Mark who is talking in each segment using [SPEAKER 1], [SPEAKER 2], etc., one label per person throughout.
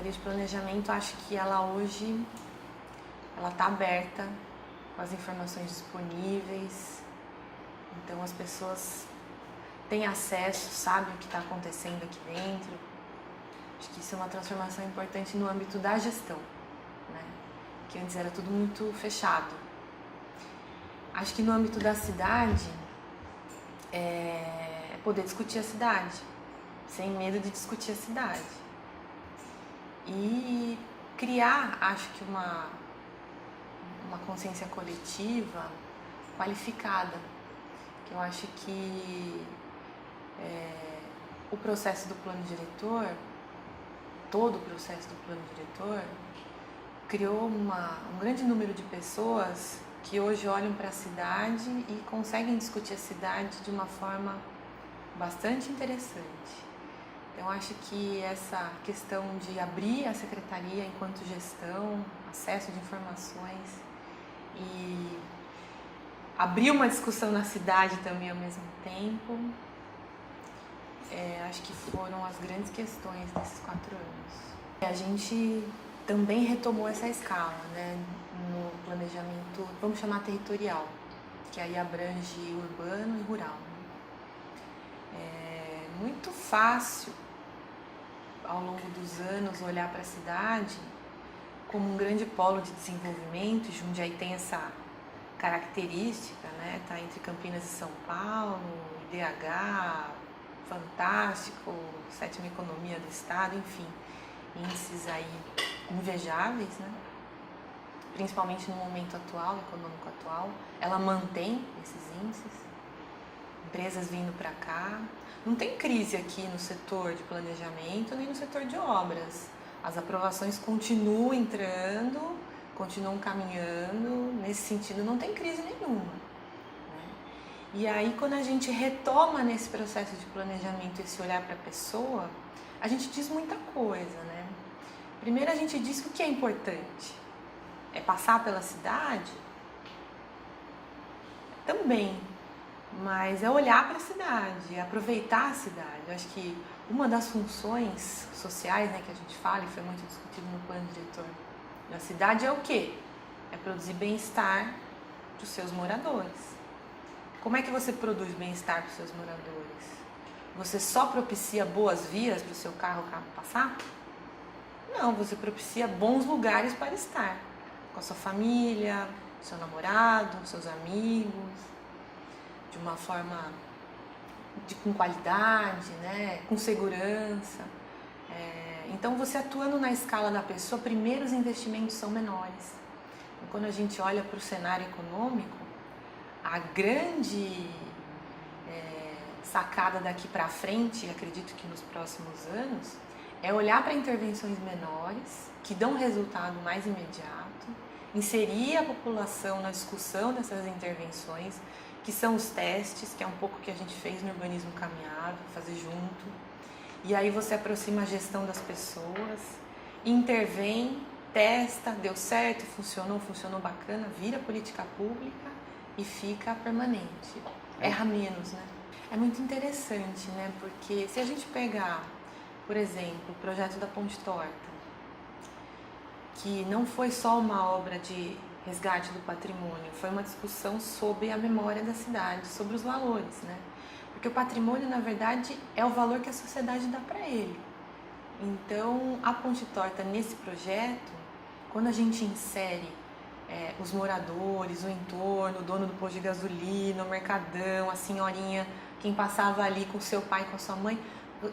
[SPEAKER 1] Secretaria de Planejamento, acho que ela hoje está aberta com as informações disponíveis, então as pessoas têm acesso, sabem o que está acontecendo aqui dentro. Acho que isso é uma transformação importante no âmbito da gestão, né? Que antes era tudo muito fechado. Acho que no âmbito da cidade é poder discutir a cidade, sem medo de discutir a cidade. E criar, acho que uma consciência coletiva qualificada. Que eu acho que o processo do plano diretor, todo o processo do plano diretor, criou um grande número de pessoas que hoje olham para a cidade e conseguem discutir a cidade de uma forma bastante interessante. Então, acho que essa questão de abrir a secretaria enquanto gestão, acesso de informações e abrir uma discussão na cidade também ao mesmo tempo, acho que foram as grandes questões desses 4 anos. A gente também retomou essa escala, né, no planejamento, vamos chamar territorial, que aí abrange urbano e rural. É muito fácil, ao longo dos anos, olhar para a cidade como um grande polo de desenvolvimento. Jundiaí tem essa característica, né? Tá entre Campinas e São Paulo, IDH, fantástico, 7ª economia do estado, enfim, índices aí invejáveis, né? Principalmente no momento atual, econômico atual, ela mantém esses índices, empresas vindo para cá. Não tem crise aqui no setor de planejamento nem no setor de obras. As aprovações continuam entrando, continuam caminhando, nesse sentido não tem crise nenhuma, né? E aí, quando a gente retoma nesse processo de planejamento esse olhar para a pessoa, a gente diz muita coisa, né? Primeiro, a gente diz que o que é importante é passar pela cidade? Também, mas é olhar para a cidade, é aproveitar a cidade. Eu acho que uma das funções sociais, né, que a gente fala, e foi muito discutido no plano diretor da cidade, é o quê? É produzir bem-estar para os seus moradores. Como é que você produz bem-estar para os seus moradores? Você só propicia boas vias para o seu carro passar? Não, você propicia bons lugares para estar, com a sua família, seu namorado, seus amigos, de uma forma com qualidade, né? Com segurança. Então, você atuando na escala da pessoa, primeiro os investimentos são menores. E quando a gente olha para o cenário econômico, a grande sacada daqui para frente, acredito que nos próximos anos, é olhar para intervenções menores, que dão resultado mais imediato, inserir a população na discussão dessas intervenções, que são os testes, que é um pouco o que a gente fez no urbanismo caminhável, fazer junto. E aí você aproxima a gestão das pessoas, intervém, testa, deu certo, funcionou bacana, vira política pública e fica permanente. Erra menos, né? É muito interessante, né? Porque se a gente pegar, por exemplo, o projeto da Ponte Torta, que não foi só uma obra de resgate do patrimônio, foi uma discussão sobre a memória da cidade, sobre os valores, né? Porque o patrimônio, na verdade, é o valor que a sociedade dá para ele. Então, a Ponte Torta, nesse projeto, quando a gente insere os moradores, o entorno, o dono do posto de gasolina, o mercadão, a senhorinha, quem passava ali com seu pai, com a sua mãe,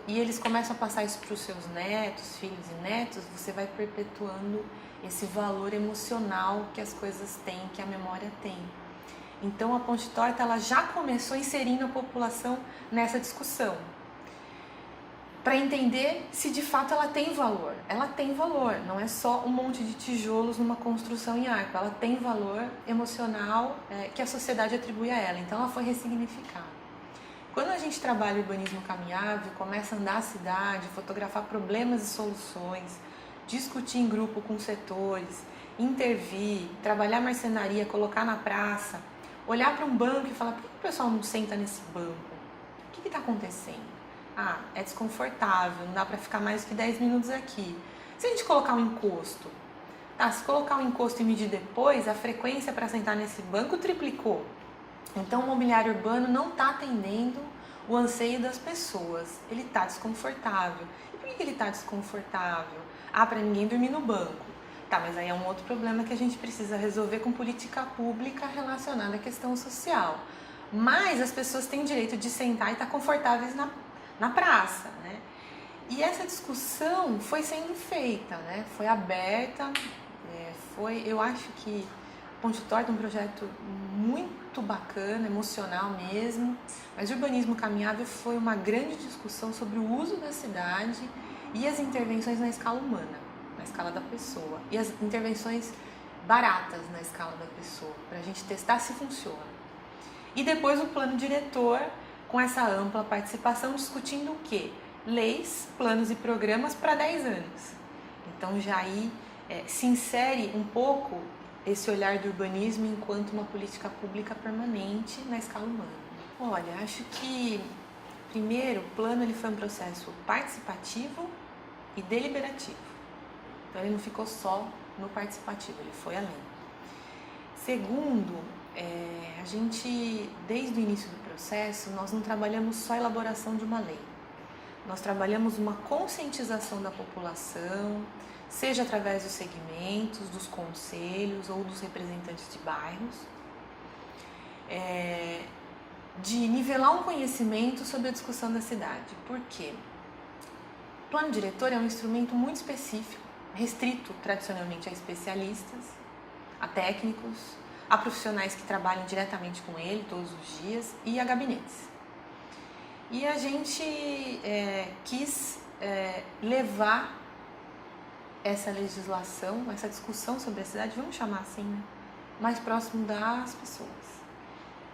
[SPEAKER 1] e eles começam a passar isso para os seus netos, filhos e netos, você vai perpetuando esse valor emocional que as coisas têm, que a memória tem. Então, a Ponte Torta, ela já começou inserindo a população nessa discussão, para entender se de fato ela tem valor. Ela tem valor, não é só um monte de tijolos numa construção em arco, ela tem valor emocional que a sociedade atribui a ela, então ela foi ressignificada. Quando a gente trabalha urbanismo caminhável, começa a andar a cidade, fotografar problemas e soluções, discutir em grupo com setores, intervir, trabalhar marcenaria, colocar na praça, olhar para um banco e falar, por que o pessoal não senta nesse banco? O que está acontecendo? Ah, é desconfortável, não dá para ficar mais que 10 minutos aqui. Se a gente colocar um encosto, tá? Se colocar um encosto e medir depois, a frequência para sentar nesse banco triplicou. Então o mobiliário urbano não está atendendo o anseio das pessoas, ele está desconfortável. E por que ele está desconfortável? Ah, para ninguém dormir no banco. Tá, mas aí é um outro problema que a gente precisa resolver com política pública relacionada à questão social. Mas as pessoas têm o direito de sentar e estar confortáveis na praça, né? E essa discussão foi sendo feita, né? Foi aberta, eu acho que Ponte Torta é um projeto muito bacana, emocional mesmo, mas Urbanismo Caminhável foi uma grande discussão sobre o uso da cidade e as intervenções na escala humana, na escala da pessoa, e as intervenções baratas na escala da pessoa, para a gente testar se funciona. E depois o plano diretor, com essa ampla participação, discutindo o quê? Leis, planos e programas para 10 anos. Então já aí se insere um pouco esse olhar do urbanismo enquanto uma política pública permanente na escala humana. Olha, acho que primeiro o plano ele foi um processo participativo e deliberativo. Então ele não ficou só no participativo, ele foi além. Segundo, a gente, desde o início do processo, nós não trabalhamos só a elaboração de uma lei. Nós trabalhamos uma conscientização da população, seja através dos segmentos, dos conselhos ou dos representantes de bairros, de nivelar um conhecimento sobre a discussão da cidade. Por quê? O plano diretor é um instrumento muito específico, restrito tradicionalmente a especialistas, a técnicos, a profissionais que trabalham diretamente com ele todos os dias e a gabinetes. E a gente quis levar essa legislação, essa discussão sobre a cidade, vamos chamar assim, né? Mais próximo das pessoas,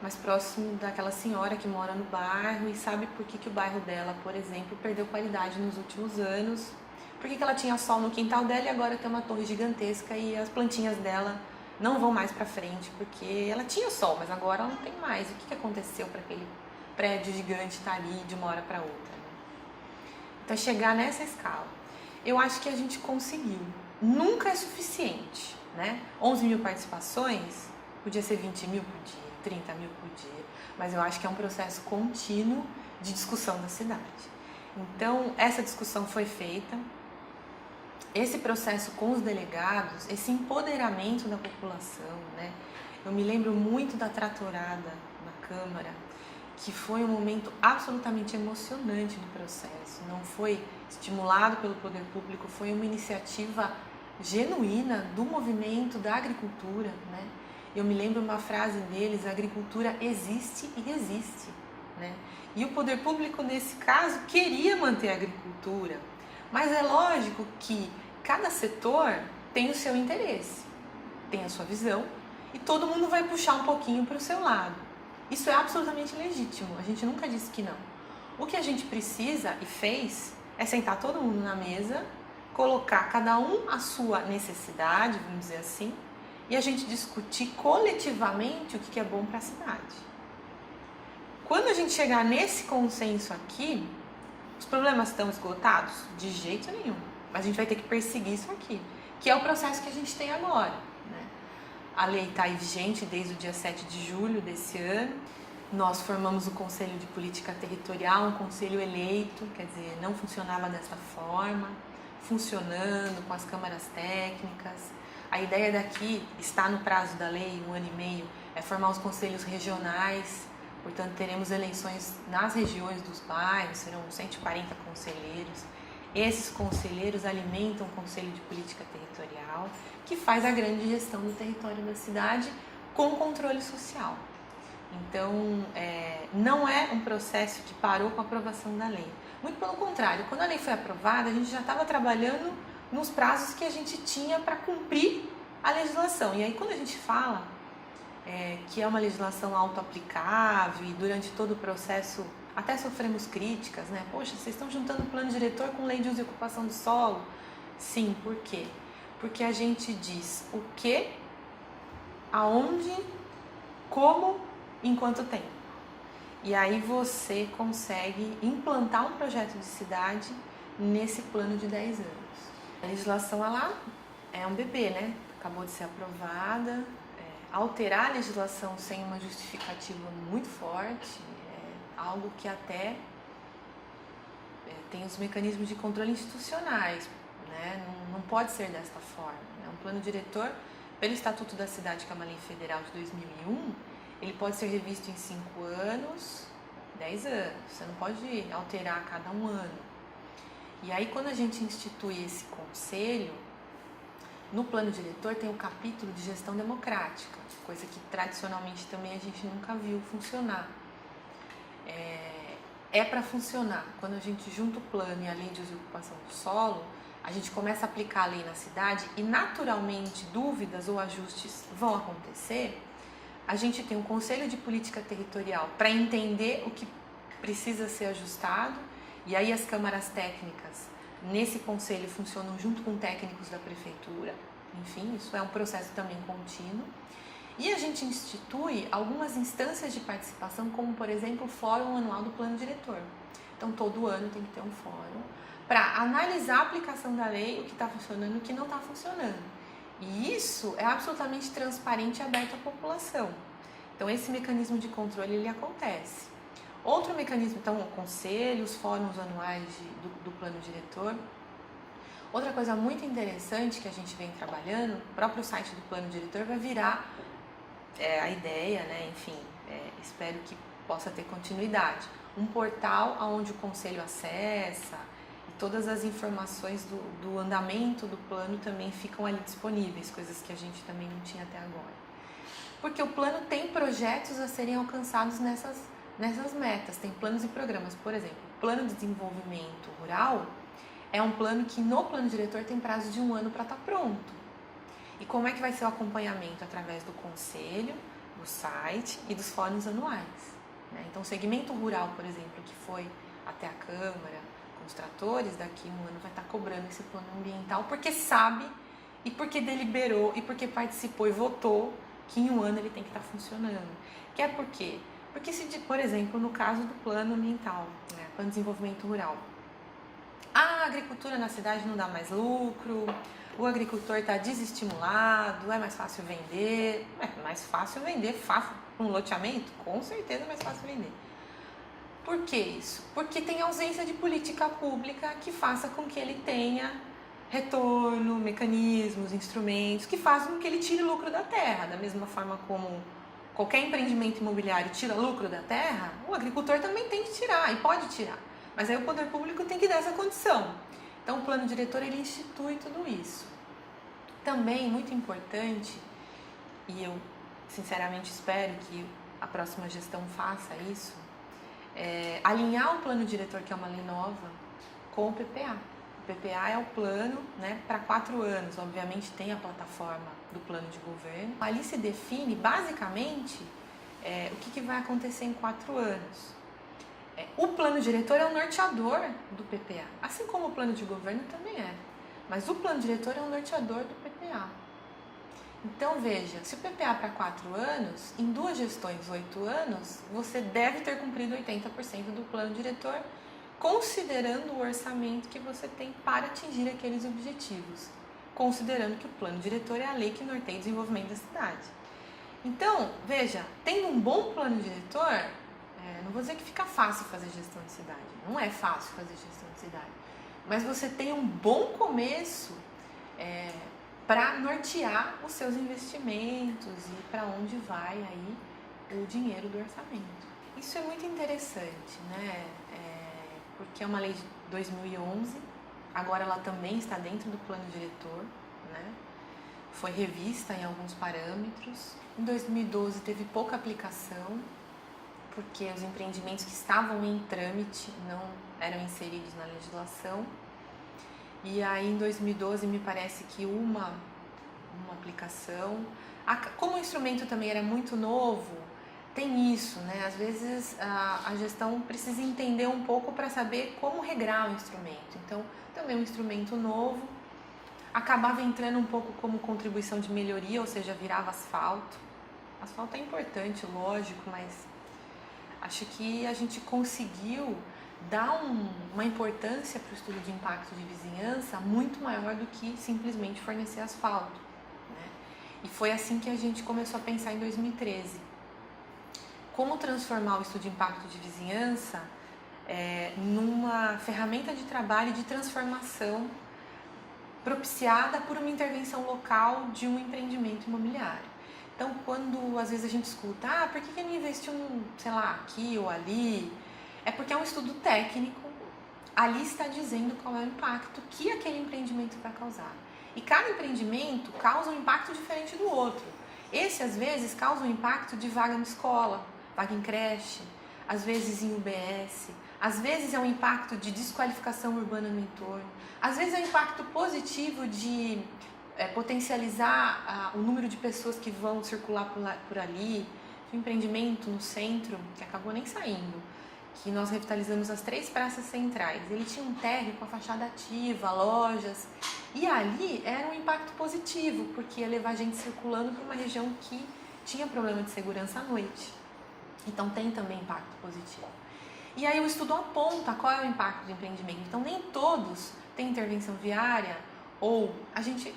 [SPEAKER 1] mais próximo daquela senhora que mora no bairro e sabe por que o bairro dela, por exemplo, perdeu qualidade nos últimos anos, por que ela tinha sol no quintal dela e agora tem uma torre gigantesca e as plantinhas dela não vão mais para frente, porque ela tinha sol, mas agora ela não tem mais. O que aconteceu para aquele prédio gigante estar ali de uma hora para outra? Né? Então, chegar nessa escala, eu acho que a gente conseguiu. Nunca é suficiente, né? 11 mil participações, podia ser 20 mil por dia, 30 mil por dia, mas eu acho que é um processo contínuo de discussão da cidade. Então, essa discussão foi feita, esse processo com os delegados, esse empoderamento da população, né? Eu me lembro muito da tratorada na Câmara, que foi um momento absolutamente emocionante do processo. Não foi estimulado pelo poder público, foi uma iniciativa genuína do movimento da agricultura, né? Eu me lembro uma frase deles: a agricultura existe e resiste, né? E o poder público, nesse caso, queria manter a agricultura, mas é lógico que cada setor tem o seu interesse, tem a sua visão, e todo mundo vai puxar um pouquinho para o seu lado. Isso é absolutamente legítimo, a gente nunca disse que não. O que a gente precisa e fez é sentar todo mundo na mesa, colocar cada um a sua necessidade, vamos dizer assim, e a gente discutir coletivamente o que é bom para a cidade. Quando a gente chegar nesse consenso aqui, os problemas estão esgotados? De jeito nenhum. Mas a gente vai ter que perseguir isso aqui, que é o processo que a gente tem agora. Né? A lei está aí vigente desde o dia 7 de julho desse ano. Nós formamos o Conselho de Política Territorial, um conselho eleito, quer dizer, não funcionava dessa forma, funcionando com as câmaras técnicas. A ideia daqui, está no prazo da lei, 1 ano e meio, é formar os conselhos regionais. Portanto, teremos eleições nas regiões dos bairros, serão 140 conselheiros. Esses conselheiros alimentam o Conselho de Política Territorial, que faz a grande gestão do território da cidade com controle social. Então, não é um processo que parou com a aprovação da lei. Muito pelo contrário, quando a lei foi aprovada, a gente já estava trabalhando nos prazos que a gente tinha para cumprir a legislação. E aí, quando a gente fala que é uma legislação autoaplicável e durante todo o processo até sofremos críticas, né? Poxa, vocês estão juntando o plano diretor com lei de uso e ocupação do solo? Sim, por quê? Porque a gente diz o que, aonde, como, em quanto tempo. E aí você consegue implantar um projeto de cidade nesse plano de 10 anos. A legislação, ela é um bebê, né? Acabou de ser aprovada. Alterar a legislação sem uma justificativa muito forte é algo que até tem os mecanismos de controle institucionais, né? Não pode ser desta forma, né? Um plano diretor, pelo Estatuto da Cidade, que é uma lei federal de 2001, ele pode ser revisto em 5 anos, 10 anos. Você não pode alterar a cada 1 ano. E aí, quando a gente institui esse conselho, no plano diretor tem um capítulo de gestão democrática, coisa que tradicionalmente também a gente nunca viu funcionar. Para funcionar. Quando a gente junta o plano e a lei de uso e ocupação do solo, a gente começa a aplicar a lei na cidade e naturalmente dúvidas ou ajustes vão acontecer. A gente tem um conselho de política territorial para entender o que precisa ser ajustado, e aí as câmaras técnicas nesse conselho funcionam junto com técnicos da prefeitura. Enfim, isso é um processo também contínuo. E a gente institui algumas instâncias de participação, como por exemplo o Fórum Anual do Plano Diretor. Então todo ano tem que ter um fórum para analisar a aplicação da lei, o que está funcionando e o que não está funcionando. E isso é absolutamente transparente e aberto à população. Então esse mecanismo de controle ele acontece. Outro mecanismo, então, o conselho, os fóruns anuais do plano diretor. Outra coisa muito interessante que a gente vem trabalhando, o próprio site do plano diretor vai virar a ideia, né? Enfim, espero que possa ter continuidade. Um portal onde o conselho acessa e todas as informações do andamento do plano também ficam ali disponíveis, coisas que a gente também não tinha até agora. Porque o plano tem projetos a serem alcançados nessas metas, tem planos e programas. Por exemplo, o plano de desenvolvimento rural é um plano que no plano diretor tem prazo de 1 ano para estar pronto. E como é que vai ser o acompanhamento? Através do conselho, do site e dos fóruns anuais, né? Então, o segmento rural, por exemplo, que foi até a Câmara com os tratores, daqui 1 ano vai estar cobrando esse plano ambiental, porque sabe e porque deliberou e porque participou e votou que em 1 ano ele tem que estar funcionando. Que é por quê? Porque se, por exemplo, no caso do plano ambiental, né, plano de desenvolvimento rural, a agricultura na cidade não dá mais lucro, o agricultor está desestimulado, é mais fácil vender, fácil um loteamento, com certeza é mais fácil vender. Por que isso? Porque tem ausência de política pública que faça com que ele tenha retorno, mecanismos, instrumentos que façam com que ele tire lucro da terra, da mesma forma como qualquer empreendimento imobiliário tira lucro da terra, o agricultor também tem que tirar e pode tirar. Mas aí o poder público tem que dar essa condição. Então o plano diretor ele institui tudo isso. Também muito importante, e eu sinceramente espero que a próxima gestão faça isso, alinhar o plano diretor, que é uma lei nova, com o PPA. O PPA é o plano, né, para 4 anos, obviamente tem a plataforma do plano de governo. Ali se define basicamente o que vai acontecer em 4 anos. O plano diretor é o norteador do PPA, assim como o plano de governo também é. Mas o plano diretor é o norteador do PPA. Então veja, se o PPA é para 4 anos, em 2 gestões, 8 anos, você deve ter cumprido 80% do plano diretor, considerando o orçamento que você tem para atingir aqueles objetivos, considerando que o plano diretor é a lei que norteia o desenvolvimento da cidade. Então, veja, tendo um bom plano diretor, não vou dizer que fica fácil fazer gestão de cidade, não é fácil fazer gestão de cidade, mas você tem um bom começo para nortear os seus investimentos e para onde vai aí o dinheiro do orçamento. Isso é muito interessante, né? Porque é uma lei de 2011, agora ela também está dentro do plano diretor, né? Foi revista em alguns parâmetros. Em 2012 teve pouca aplicação, porque os empreendimentos que estavam em trâmite não eram inseridos na legislação. E aí em 2012 me parece que uma aplicação. Como o instrumento também era muito novo, tem isso, né? Às vezes a gestão precisa entender um pouco para saber como regrar o instrumento. Então, também um instrumento novo, acabava entrando um pouco como contribuição de melhoria, ou seja, virava asfalto. Asfalto é importante, lógico, mas acho que a gente conseguiu dá uma importância para o estudo de impacto de vizinhança muito maior do que simplesmente fornecer asfalto, né? E foi assim que a gente começou a pensar em 2013. Como transformar o estudo de impacto de vizinhança numa ferramenta de trabalho e de transformação propiciada por uma intervenção local de um empreendimento imobiliário. Então, quando às vezes a gente escuta, por que não investiu, sei lá, aqui ou ali? É porque é um estudo técnico, ali está dizendo qual é o impacto que aquele empreendimento vai causar. E cada empreendimento causa um impacto diferente do outro. Esse, às vezes, causa um impacto de vaga na escola, vaga em creche, às vezes em UBS, às vezes é um impacto de desqualificação urbana no entorno, às vezes é um impacto positivo de potencializar o número de pessoas que vão circular por ali. Um empreendimento no centro, que acabou nem saindo, que nós revitalizamos as 3 praças centrais. Ele tinha um térreo com a fachada ativa, lojas, e ali era um impacto positivo, porque ia levar gente circulando para uma região que tinha problema de segurança à noite. Então tem também impacto positivo. E aí o estudo aponta qual é o impacto do empreendimento. Então nem todos têm intervenção viária, ou a gente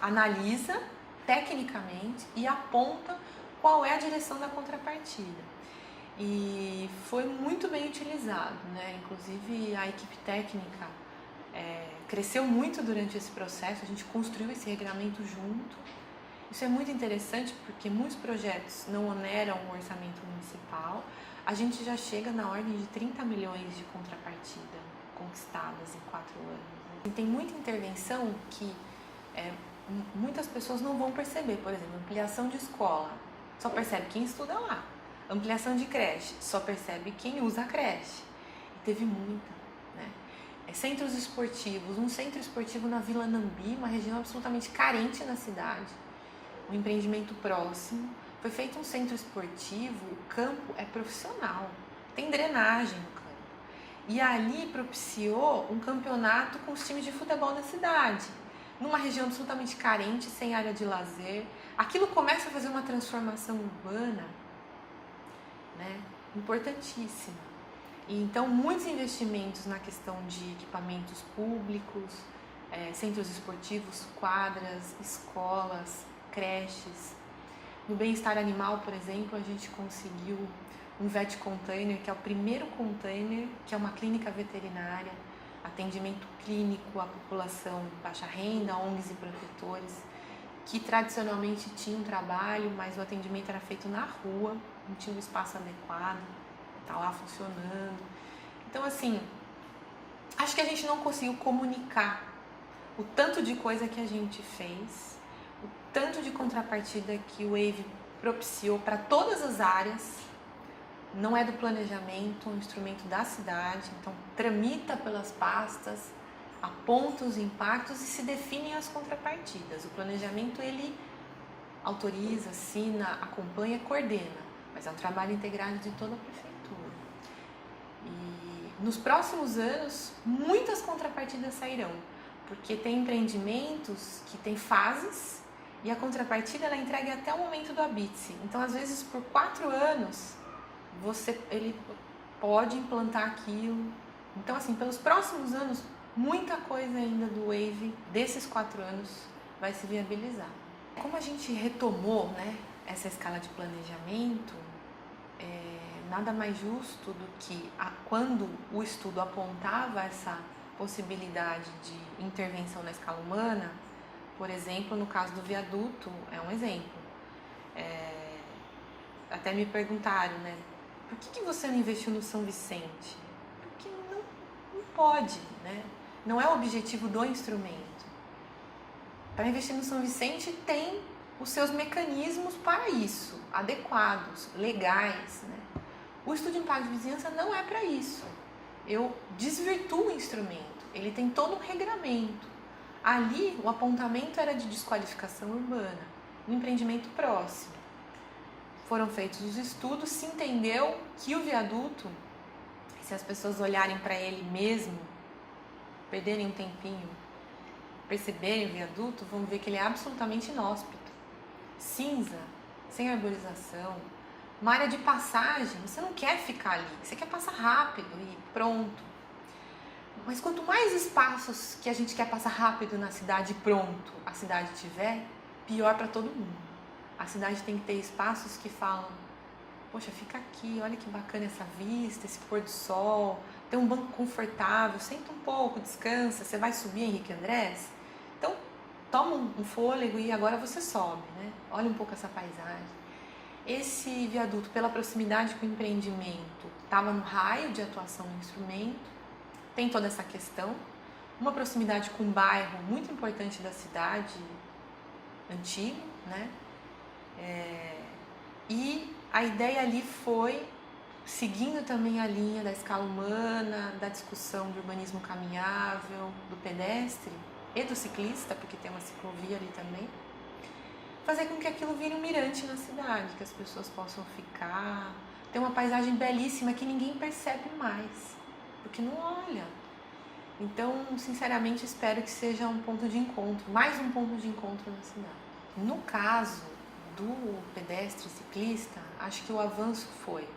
[SPEAKER 1] analisa tecnicamente e aponta qual é a direção da contrapartida. E foi muito bem utilizado, né? Inclusive a equipe técnica cresceu muito durante esse processo, a gente construiu esse regramento junto. Isso é muito interessante porque muitos projetos não oneram o orçamento municipal. A gente já chega na ordem de 30 milhões de contrapartida conquistadas em 4 anos. E tem muita intervenção que muitas pessoas não vão perceber. Por exemplo, ampliação de escola, só percebe quem estuda lá. Ampliação de creche, só percebe quem usa a creche. E teve muita, né? Centros esportivos, um centro esportivo na Vila Nambi, uma região absolutamente carente na cidade. Um empreendimento próximo, foi feito um centro esportivo, o campo é profissional, tem drenagem no campo. E ali propiciou um campeonato com os times de futebol da cidade, numa região absolutamente carente, sem área de lazer. Aquilo começa a fazer uma transformação urbana, né, importantíssima. E então muitos investimentos na questão de equipamentos públicos, centros esportivos, quadras, escolas, creches. No bem-estar animal, por exemplo, a gente conseguiu um vet container, que é o primeiro container, que é uma clínica veterinária, atendimento clínico à população de baixa renda, ONGs e protetores, que tradicionalmente tinham trabalho, mas o atendimento era feito na rua, não tinha um espaço adequado, está lá funcionando. Então, assim, acho que a gente não conseguiu comunicar o tanto de coisa que a gente fez, o tanto de contrapartida que o Wave propiciou para todas as áreas. Não é do planejamento, é um instrumento da cidade, então tramita pelas pastas, aponta os impactos e se definem as contrapartidas. O planejamento, ele autoriza, assina, acompanha, coordena, mas é um trabalho integrado de toda a prefeitura. E nos próximos anos, muitas contrapartidas sairão, porque tem empreendimentos que têm fases e a contrapartida ela é entregue até o momento do habite. Então, às vezes, por 4 anos, ele pode implantar aquilo. Então, assim, pelos próximos anos, muita coisa ainda do Wave, desses 4 anos, vai se viabilizar. Como a gente retomou, né, essa escala de planejamento, nada mais justo do que quando o estudo apontava essa possibilidade de intervenção na escala humana, por exemplo, no caso do viaduto, é um exemplo. Até me perguntaram, né, por que você não investiu no São Vicente? Porque não pode, né? Não é o objetivo do instrumento. Para investir no São Vicente tem os seus mecanismos para isso, adequados, legais, né? O estudo de impacto de vizinhança não é para isso. Eu desvirtuo o instrumento, ele tem todo um regramento. Ali o apontamento era de desqualificação urbana, um empreendimento próximo. Foram feitos os estudos, se entendeu que o viaduto, se as pessoas olharem para ele mesmo, perderem um tempinho, perceberem o viaduto, vão ver que ele é absolutamente inóspito, cinza, sem arborização, Uma área de passagem, você não quer ficar ali, você quer passar rápido e pronto. Mas quanto mais espaços que a gente quer passar rápido na cidade e pronto a cidade tiver, pior para todo mundo. A cidade tem que ter espaços que falam, poxa, fica aqui, olha que bacana essa vista, esse pôr do sol, tem um banco confortável, senta um pouco, descansa, você vai subir Henrique Andrés? Então, toma um fôlego e agora você sobe, né? Olha um pouco essa paisagem. Esse viaduto, pela proximidade com o empreendimento, estava no raio de atuação do instrumento, tem toda essa questão. Uma proximidade com um bairro muito importante da cidade, antigo, né? E a ideia ali foi, seguindo também a linha da escala humana, da discussão do urbanismo caminhável, do pedestre e do ciclista, porque tem uma ciclovia ali também, fazer com que aquilo vire um mirante na cidade, que as pessoas possam ficar, ter uma paisagem belíssima que ninguém percebe mais, porque não olha. Então, sinceramente, espero que seja um ponto de encontro, mais um ponto de encontro na cidade. No caso do pedestre e ciclista, acho que o avanço foi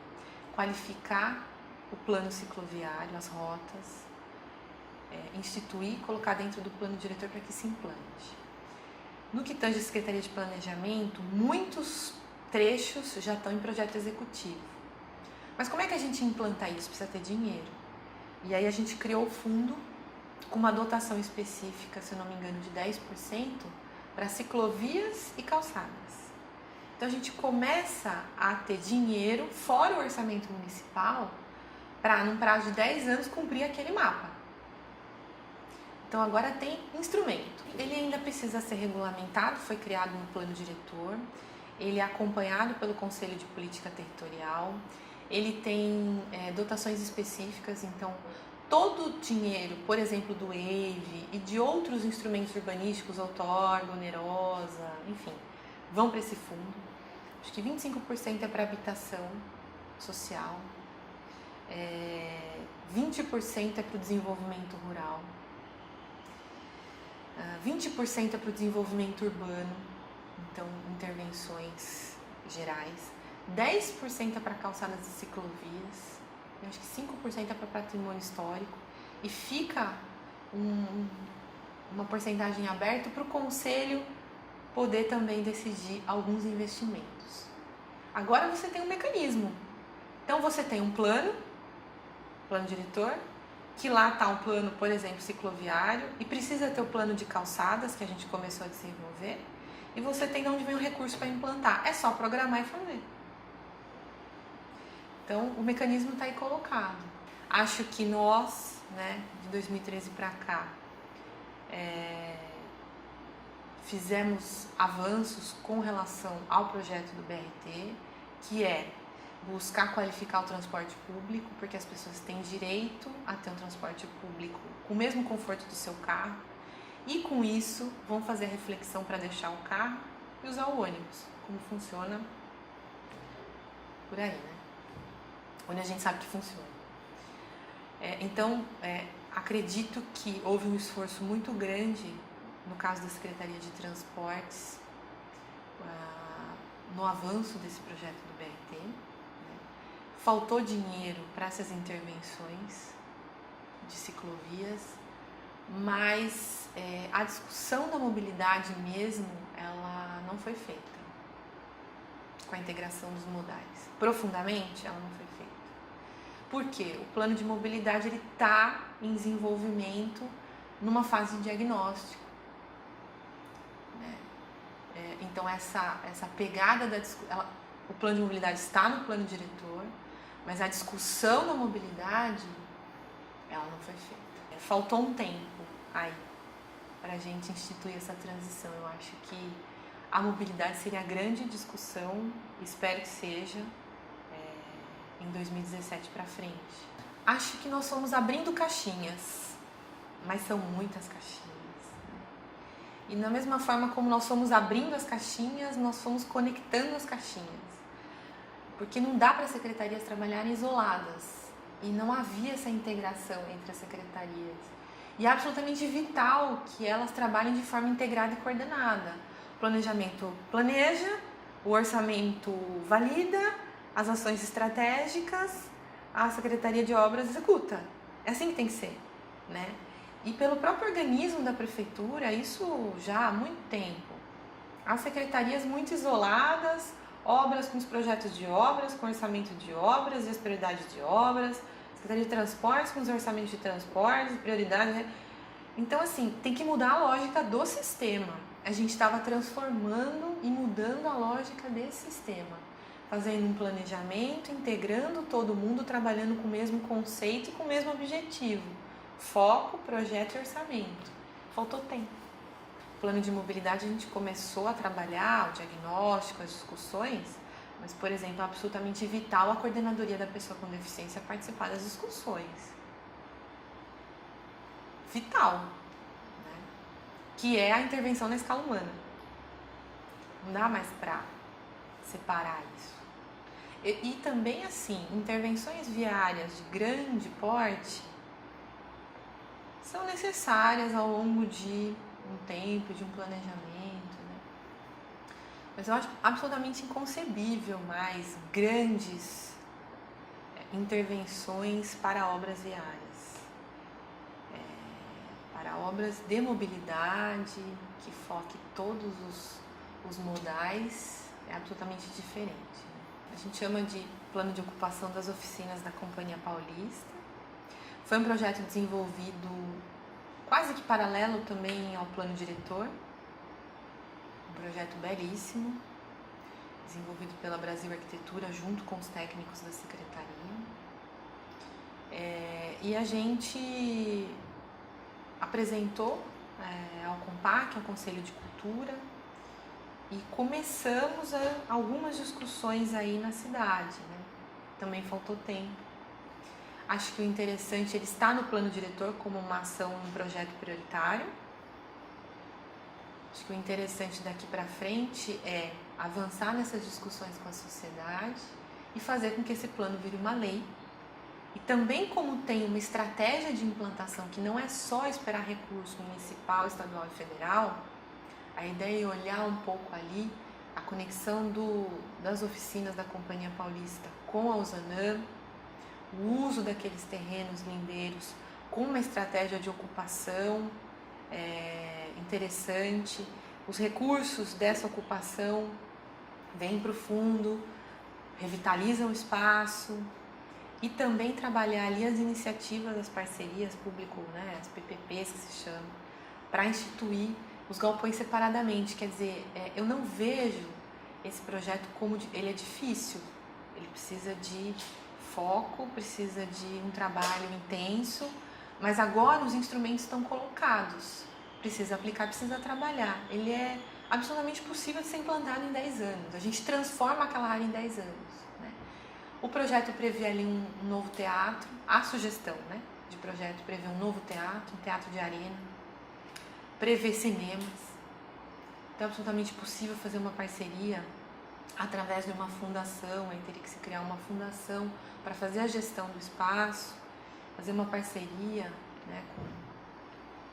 [SPEAKER 1] qualificar o plano cicloviário, as rotas, instituir, colocar dentro do plano diretor para que se implante. No que tange a Secretaria de Planejamento, muitos trechos já estão em projeto executivo. Mas como é que a gente implanta isso? Precisa ter dinheiro. E aí a gente criou o fundo com uma dotação específica, se eu não me engano, de 10% para ciclovias e calçadas. Então a gente começa a ter dinheiro fora o orçamento municipal para, num prazo de 10 anos, cumprir aquele mapa. Então agora tem instrumento. Ele ainda precisa ser regulamentado, foi criado um plano diretor, ele é acompanhado pelo Conselho de Política Territorial, ele tem dotações específicas, então todo o dinheiro, por exemplo, do EIVE e de outros instrumentos urbanísticos, outorga, onerosa, enfim, vão para esse fundo. Acho que 25% é para habitação social, 20% é para o desenvolvimento rural, 20% é para o desenvolvimento urbano, então intervenções gerais, 10% é para calçadas e ciclovias, eu acho que 5% é para patrimônio histórico e fica uma porcentagem aberta para o conselho poder também decidir alguns investimentos. Agora você tem um mecanismo, então você tem um plano diretor, que lá está um plano, por exemplo, cicloviário, e precisa ter o plano de calçadas, que a gente começou a desenvolver, e você tem de onde vem o recurso para implantar. É só programar e fazer. Então, o mecanismo está aí colocado. Acho que nós, né, de 2013 para cá, fizemos avanços com relação ao projeto do BRT, que é buscar qualificar o transporte público, porque as pessoas têm direito a ter um transporte público com o mesmo conforto do seu carro, e com isso vão fazer a reflexão para deixar o carro e usar o ônibus, como funciona por aí, né? Onde a gente sabe que funciona. Então, acredito que houve um esforço muito grande no caso da Secretaria de Transportes no avanço desse projeto do BRT. Faltou dinheiro para essas intervenções de ciclovias, mas a discussão da mobilidade mesmo, ela não foi feita com a integração dos modais. Profundamente, ela não foi feita. Por quê? O plano de mobilidade está em desenvolvimento numa fase de diagnóstico. Então, essa pegada da discussão, o plano de mobilidade está no plano diretor, mas a discussão da mobilidade, ela não foi feita. Faltou um tempo aí para a gente instituir essa transição. Eu acho que a mobilidade seria a grande discussão, espero que seja, em 2017 para frente. Acho que nós fomos abrindo caixinhas, mas são muitas caixinhas. E da mesma forma como nós fomos abrindo as caixinhas, nós fomos conectando as caixinhas. Porque não dá para as secretarias trabalharem isoladas. E não havia essa integração entre as secretarias. E é absolutamente vital que elas trabalhem de forma integrada e coordenada. O planejamento planeja, o orçamento valida, as ações estratégicas, a Secretaria de Obras executa. É assim que tem que ser, né? E pelo próprio organismo da prefeitura, isso já há muito tempo. As secretarias muito isoladas, obras com os projetos de obras, com orçamento de obras, e as prioridades de obras, Secretaria de Transportes com os orçamentos de transportes, prioridades. Né? Então, assim, tem que mudar a lógica do sistema. A gente estava transformando e mudando a lógica desse sistema, fazendo um planejamento, integrando todo mundo, trabalhando com o mesmo conceito e com o mesmo objetivo. Foco, projeto e orçamento. Faltou tempo. Plano de mobilidade a gente começou a trabalhar o diagnóstico, as discussões, mas, por exemplo, é absolutamente vital a coordenadoria da pessoa com deficiência participar das discussões. Vital, né? Que é a intervenção na escala humana. Não dá mais para separar isso. E também, assim, intervenções viárias de grande porte são necessárias ao longo de um tempo, de um planejamento, né? Mas eu acho absolutamente inconcebível mais grandes intervenções para obras viárias, para obras de mobilidade, que foque todos os modais, é absolutamente diferente, né? A gente chama de plano de ocupação das oficinas da Companhia Paulista. Foi um projeto desenvolvido quase que paralelo também ao plano diretor, um projeto belíssimo, desenvolvido pela Brasil Arquitetura junto com os técnicos da secretaria. E a gente apresentou ao CONPAC, ao Conselho de Cultura, e começamos algumas discussões aí na cidade, né? Também faltou tempo. Acho que o interessante, ele está no plano diretor como uma ação, um projeto prioritário. Acho que o interessante daqui para frente é avançar nessas discussões com a sociedade e fazer com que esse plano vire uma lei. E também, como tem uma estratégia de implantação que não é só esperar recurso municipal, estadual e federal, a ideia é olhar um pouco ali a conexão das oficinas da Companhia Paulista com a Usanam, o uso daqueles terrenos lindeiros com uma estratégia de ocupação interessante, os recursos dessa ocupação vêm para o fundo, revitalizam o espaço, e também trabalhar ali as iniciativas, as parcerias público, né, as PPPs que se chamam, para instituir os galpões separadamente. Quer dizer, eu não vejo esse projeto como ele é difícil, ele precisa de foco, precisa de um trabalho intenso, mas agora os instrumentos estão colocados, precisa aplicar, precisa trabalhar. Ele é absolutamente possível de ser implantado em 10 anos, a gente transforma aquela área em 10 anos. Né? O projeto prevê ali um novo teatro, a sugestão, né, de projeto prevê um novo teatro, um teatro de arena, prevê cinemas, então é absolutamente possível fazer uma parceria através de uma fundação, aí teria que se criar uma fundação para fazer a gestão do espaço, fazer uma parceria, né,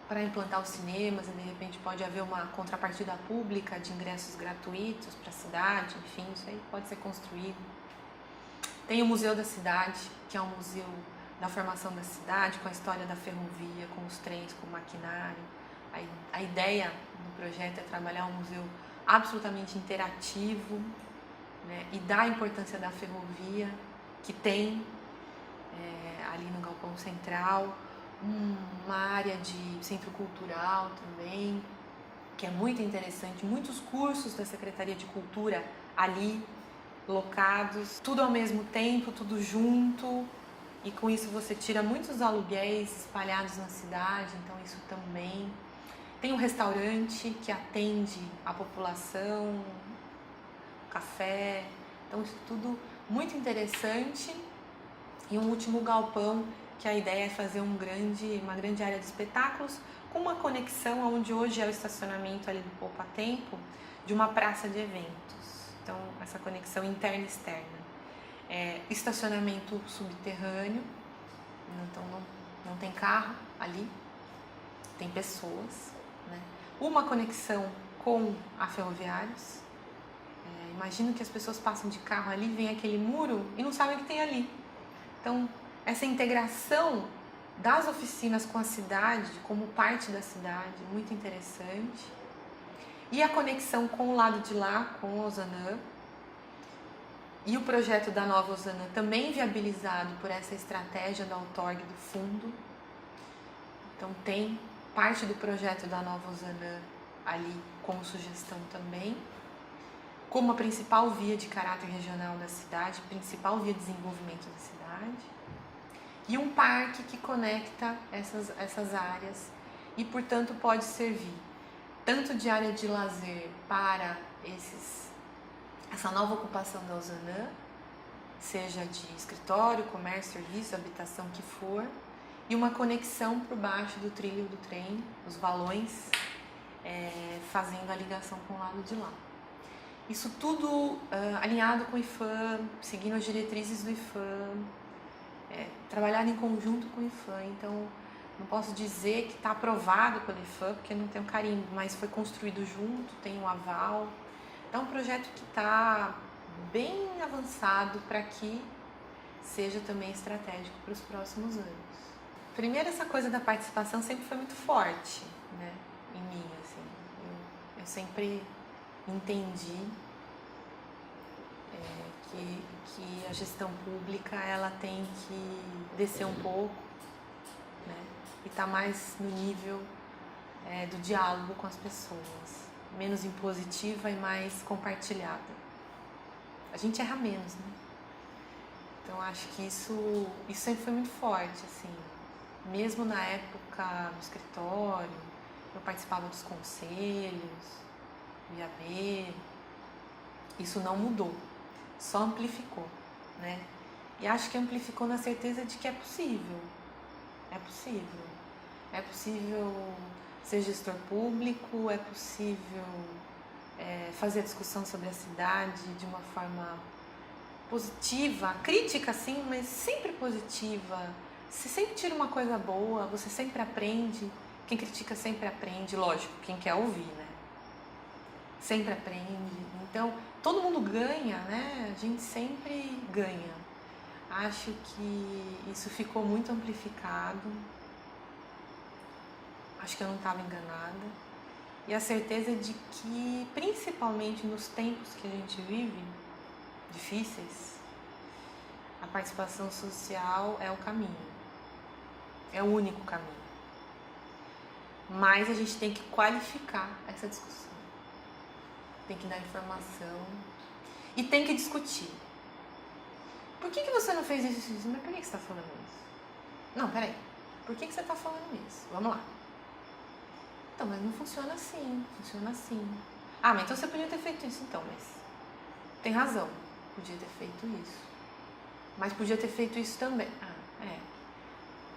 [SPEAKER 1] para implantar os cinemas, e de repente pode haver uma contrapartida pública de ingressos gratuitos para a cidade, enfim, isso aí pode ser construído. Tem o Museu da Cidade, que é um museu da formação da cidade, com a história da ferrovia, com os trens, com o maquinário. A ideia do projeto é trabalhar um museu absolutamente interativo, né, e dar a importância da ferrovia, que tem ali no Galpão Central, uma área de centro cultural também, que é muito interessante, muitos cursos da Secretaria de Cultura ali, locados, tudo ao mesmo tempo, tudo junto, e com isso você tira muitos aluguéis espalhados na cidade, então isso também. Tem um restaurante que atende a população, café, então isso tudo muito interessante. E um último galpão, que a ideia é fazer uma grande área de espetáculos, com uma conexão onde hoje é o estacionamento ali do Poupa Tempo, de uma praça de eventos. Então, essa conexão interna e externa. Estacionamento subterrâneo, então não tem carro ali, tem pessoas, né? Uma conexão com a Ferroviários, Imagino que as pessoas passam de carro ali, vem aquele muro e não sabem o que tem ali. Então, essa integração das oficinas com a cidade, como parte da cidade, muito interessante. E a conexão com o lado de lá, com o Ozanam. E o projeto da Nova Ozanam também viabilizado por essa estratégia da outorga do fundo. Então tem parte do projeto da Nova Ozanam ali como sugestão também, como a principal via de caráter regional da cidade, principal via de desenvolvimento da cidade. E um parque que conecta essas áreas e, portanto, pode servir tanto de área de lazer para essa nova ocupação da Ozanam, seja de escritório, comércio, serviço, habitação, que for, e uma conexão por baixo do trilho do trem, os valões, fazendo a ligação com o lado de lá. Isso tudo alinhado com o IPHAN, seguindo as diretrizes do IPHAN, trabalhado em conjunto com o IPHAN. Então, não posso dizer que está aprovado pelo IPHAN, porque não tem um carimbo, mas foi construído junto, tem um aval. Então, é um projeto que está bem avançado para que seja também estratégico para os próximos anos. Primeiro, essa coisa da participação sempre foi muito forte, né, em mim, assim. Eu sempre entendi que a gestão pública ela tem que descer um pouco, né, e estar mais no nível do diálogo com as pessoas, menos impositiva e mais compartilhada. A gente erra menos, né? Então acho que isso sempre foi muito forte, assim. Mesmo na época no escritório, eu participava dos conselhos, do IAB, isso não mudou, só amplificou, né? E acho que amplificou na certeza de que é possível. É possível ser gestor público, é possível fazer a discussão sobre a cidade de uma forma positiva, crítica sim, mas sempre positiva. Você sempre tira uma coisa boa, você sempre aprende. Quem critica sempre aprende, lógico, quem quer ouvir, né? Sempre aprende. Então, todo mundo ganha, né? A gente sempre ganha. Acho que isso ficou muito amplificado. Acho que eu não estava enganada. E a certeza de que, principalmente nos tempos que a gente vive, difíceis, a participação social é o caminho. É o único caminho. Mas a gente tem que qualificar essa discussão. Tem que dar informação e tem que discutir. Por que você não fez isso? Mas por que você está falando isso? Não, peraí. Por que você está falando isso? Vamos lá. Então, mas não funciona assim. Funciona assim. Ah, mas então você podia ter feito isso então, mas... Tem razão. Podia ter feito isso. Mas podia ter feito isso também.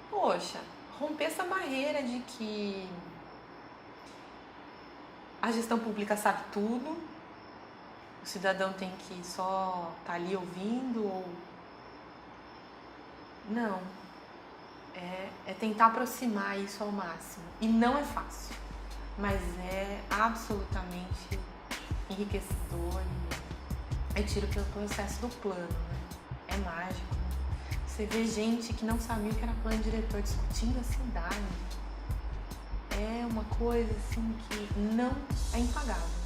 [SPEAKER 1] Poxa, romper essa barreira de que a gestão pública sabe tudo, o cidadão tem que só estar ali ouvindo ou... Não. É tentar aproximar isso ao máximo. E não é fácil, mas é absolutamente enriquecedor e tiro pelo processo do plano, né? É mágico. Você vê gente que não sabia que era plano diretor discutindo a cidade. É uma coisa assim que não é impagável.